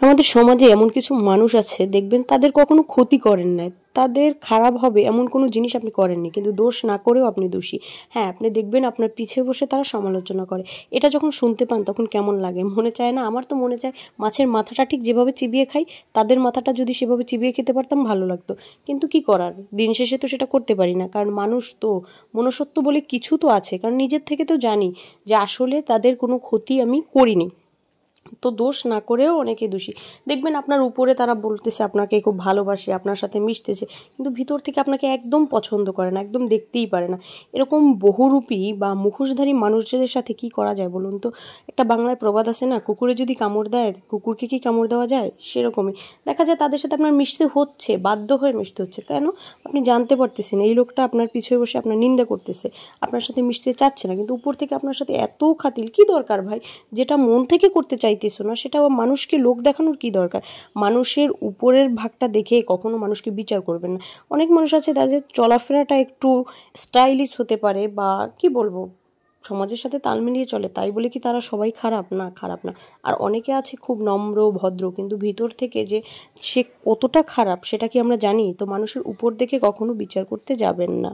আমাদের সমাজে এমন কিছু মানুষ আছে দেখবেন তাদের কখনো ক্ষতি করেন না, তাদের খারাপ হবে এমন কোনো জিনিস আপনি করেননি, কিন্তু দোষ না করেও আপনি দোষী। হ্যাঁ, আপনি দেখবেন আপনার পিছে বসে তারা সমালোচনা করে। এটা যখন শুনতে পান তখন কেমন লাগে? মনে চায় না? আমার তো মনে চায় মাছের মাথাটা ঠিক যেভাবে চিবিয়ে খাই, তাদের মাথাটা যদি সেভাবে চিবিয়ে খেতে পারতাম ভালো লাগতো। কিন্তু কি করার, দিন শেষে তো সেটা করতে পারি না, কারণ মানুষ তো, মনুষ্যত্ব বলে কিছু তো আছে। কারণ নিজের থেকে তো জানি যে আসলে তাদের কোনো ক্ষতি আমি করিনি, তো দোষ না করেও অনেকে দোষী। দেখবেন আপনার উপরে তারা বলতেছে আপনাকে খুব ভালোবাসে, আপনার সাথে মিশতেছে, কিন্তু ভিতর থেকে আপনাকে একদম পছন্দ করে না, একদম দেখতেই পারে না। এরকম বহুরূপী বা মুখোশধারী মানুষদের সাথে কি করা যায় বলুন তো? একটা বাংলায় প্রবাদ আছে না, কুকুরে যদি কামড় দেয়, কুকুরকে কি কামড় দেওয়া যায়? সেরকমই দেখা যায় তাদের সাথে আপনার মিশতে হচ্ছে, বাধ্য হয়ে মিশতে হচ্ছে। কেন? আপনি জানতে পারতেছেন এই লোকটা আপনার পিছনে বসে আপনার নিন্দা করতেছে, আপনার সাথে মিশতে চাচ্ছে না, কিন্তু উপর থেকে আপনার সাথে এত খাতির। কি দরকার ভাই? যেটা মন থেকে করতে চাইতেছো না সেটা মানুষকে লোক দেখানোর কি দরকার? মানুষের উপরের ভাগটা দেখে কখনো মানুষকে বিচার করবেন না। অনেক মানুষ আছে তাদের চলাফেরাটা একটু স্টাইলিশ হতে পারে, বা কি বলবো, সমাজের সাথে তাল মিলিয়ে চলে, তাই বলে কি তারা সবাই খারাপ? না, খারাপ না। আর অনেকে আছে খুব নম্র ভদ্র, কিন্তু ভিতর থেকে যে সে কতটা খারাপ সেটা কি আমরা জানি? তো মানুষের উপর দেখে কখনো বিচার করতে যাবেন না।